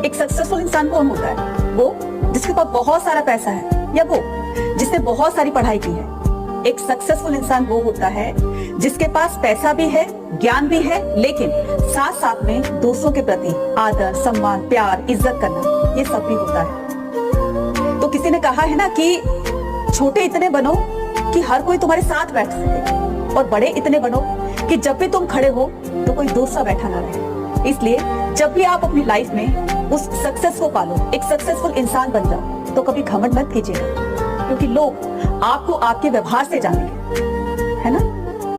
एक सक्सेसफुल इंसान कौन होता है? वो जिसके पास बहुत सारा पैसा है या वो जिसने बहुत सारी पढ़ाई की है? एक सक्सेसफुल इंसान वो होता है जिसके पास पैसा भी है, ज्ञान भी है, लेकिन साथ साथ में दूसरों के प्रति आदर, सम्मान, प्यार, इज्जत करना, ये सब भी होता है। तो किसी ने कहा है ना कि छोटे इतने बनो कि हर कोई तुम्हारे साथ बैठ सके, और बड़े इतने बनो कि जब भी तुम खड़े हो तो कोई दूसरा बैठा ना रहे। इसलिए जब भी आप अपनी लाइफ में उस सक्सेस को पालो, एक सक्सेसफुल इंसान बन जाओ, तो कभी घमंड मत कीजिएगा, क्योंकि लोग आपको आपके व्यवहार से जानेंगे।